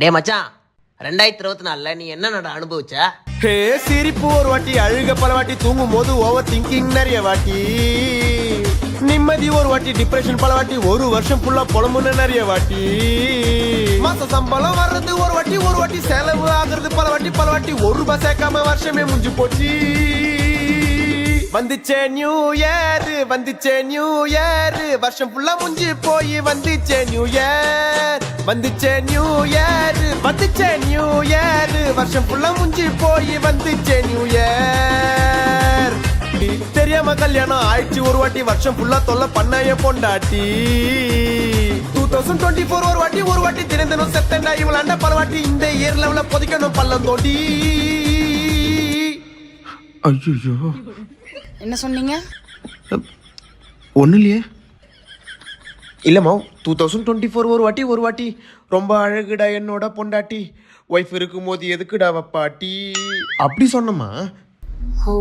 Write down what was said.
டே மச்சான், 2024 நீ என்ன அனுபவிச்ச? ஹே சிரிப்பு ஒரு வாட்டி, அழுக பல வாட்டி, தூங்கும் போது ஓவர் திங்கிங் நிறைய வாட்டி, நிம்மதி ஒரு வாட்டி, டிப்ரெஷன் பல வாட்டி, ஒரு வருஷம் ஃபுல்லா புலம்புன்னு நிறைய வாட்டி, மாச சம்பளம் வர்றது ஒரு வாட்டி செலவு ஆகுறது பல வாட்டி, ஒரு ரூபாய் சேர்க்காம வருஷமே முடிஞ்சு போச்சு. வந்துச்சே நியூ இயர், வந்துச்சே நியூ இயர், வருஷம் ஃபுல்லா முடிஞ்சு போய் வந்துச்சே நியூ இயர், வந்துச்சே நியூ இயர், வந்துச்சே நியூ இயர், வருஷம் ஃபுல்லா முடிஞ்சு போய் வந்துச்சே நியூ இயர். தெரியாம கல்யாணம் ஆயிடுச்சு ஒரு வாட்டி, வருஷம் ஃபுல்லா தொல்லை பண்ணாய பொண்டாட்டி. 2024 ஒரு வாட்டி தினம் செத்தண்டா இவளாண்ட பல வாட்டி, இந்த இயர் லெவல பொதிக்கணும் பள்ளம் தோண்டி. ஐயோ என்ன சொன்னீங்க? ஒன்றும் இல்லையே. இல்லம்மா 2024 ஒரு வாட்டி ரொம்ப அழகுடா என்னோட பொண்டாட்டி, ஒய்ஃப் இருக்கும்போது எதுக்குடா வப்பாட்டி அப்படி சொன்னம்மா. ஓ